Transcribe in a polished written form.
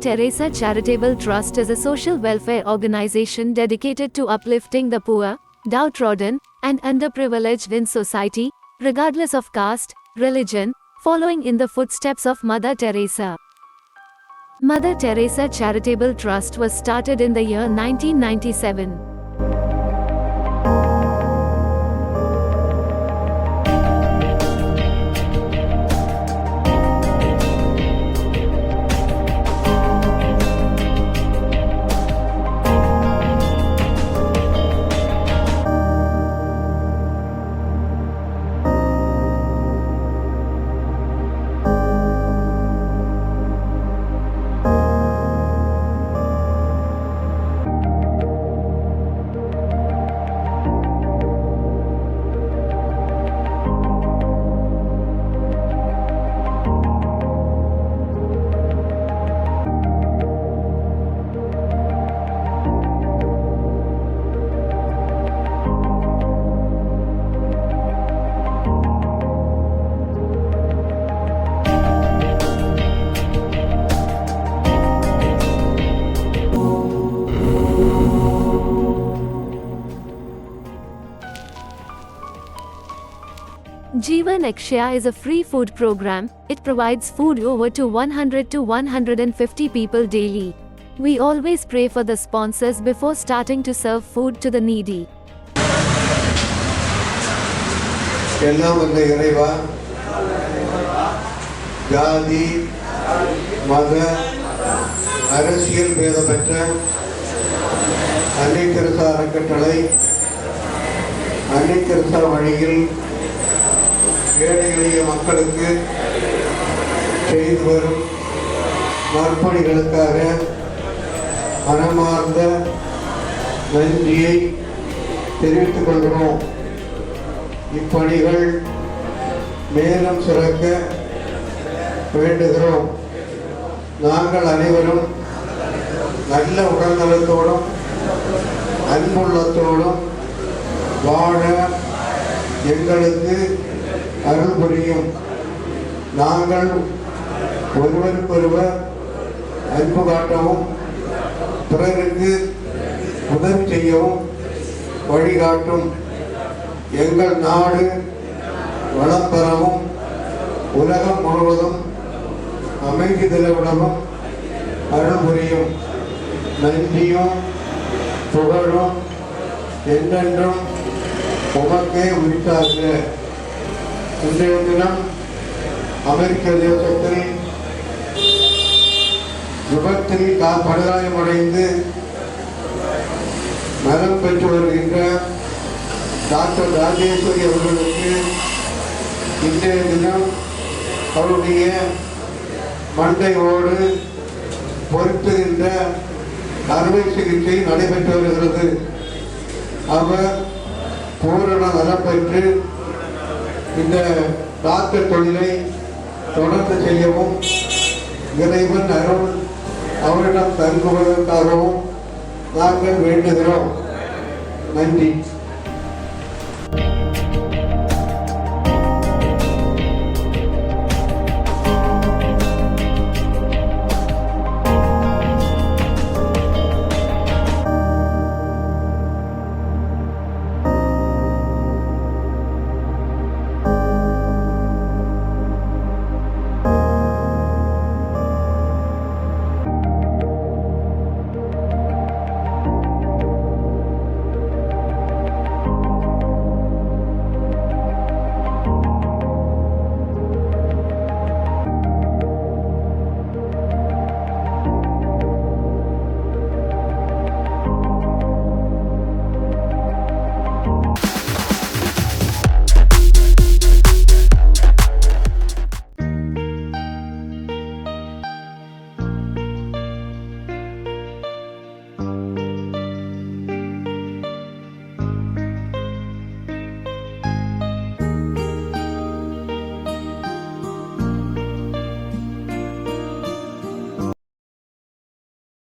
Teresa Charitable Trust is a social welfare organization dedicated to uplifting the poor, downtrodden, and underprivileged in society, regardless of caste, religion, following in the footsteps of Mother Teresa. Mother Teresa Charitable Trust was started in the year 1997. Jeevan Akshaya is a free food program. It provides food over to 100 to 150 people daily. We always pray for the sponsors before starting to serve food to the needy. எல்லாம் வல்ல இறைவா, ஜாதி மத அரசியல் பேதமற்ற அன்னை Teresa அறக்கட்டளை அன்னை Teresa வழியில் ஏழை எளிய மக்களுக்கு செய்து வரும் நற்பணிகளுக்காக மனமார்ந்த நன்றியை தெரிவித்துக் கொள்கிறோம். இப்பணிகள் மேலும் சிறக்க வேண்டுகிறோம். நாங்கள் அனைவரும் நல்ல உடல்நலத்தோடும் அன்புள்ளத்தோடும் வாழ எங்களுக்கு அருள் புரியும். நாங்கள் ஒருவருக்கொருவர் அன்பு காட்டவும் பிறருக்கு உதவி செய்யவும் வழிகாட்டும். எங்கள் நாடு வளம் பெறவும் உலகம் முழுவதும் அமைதி நிலவிடவும் அருள் புரியும். நன்றியும் புகழும் என்றென்றும் உமக்கே உரித்தாக. இன்றைய தினம் அமெரிக்க தேசத்தில் விபத்தில் படுகாயமடைந்து மரணம் பெற்று வருகின்ற டாக்டர் ராஜேஸ்வரி அவர்களுக்கு இன்றைய தினம் அவருடைய மண்டையோடு பொருத்துகின்ற அறுவை சிகிச்சை நடைபெற்று வருகிறது. அவர் பூரண நலம் பெற்று இந்த டாக்டர் தொழிலை தொடர்ந்து செய்யவும் இறைவன் அருள் அவரிடம் தங்குவதற்காகவும் நாங்கள் வேண்டுகிறோம். நன்றி.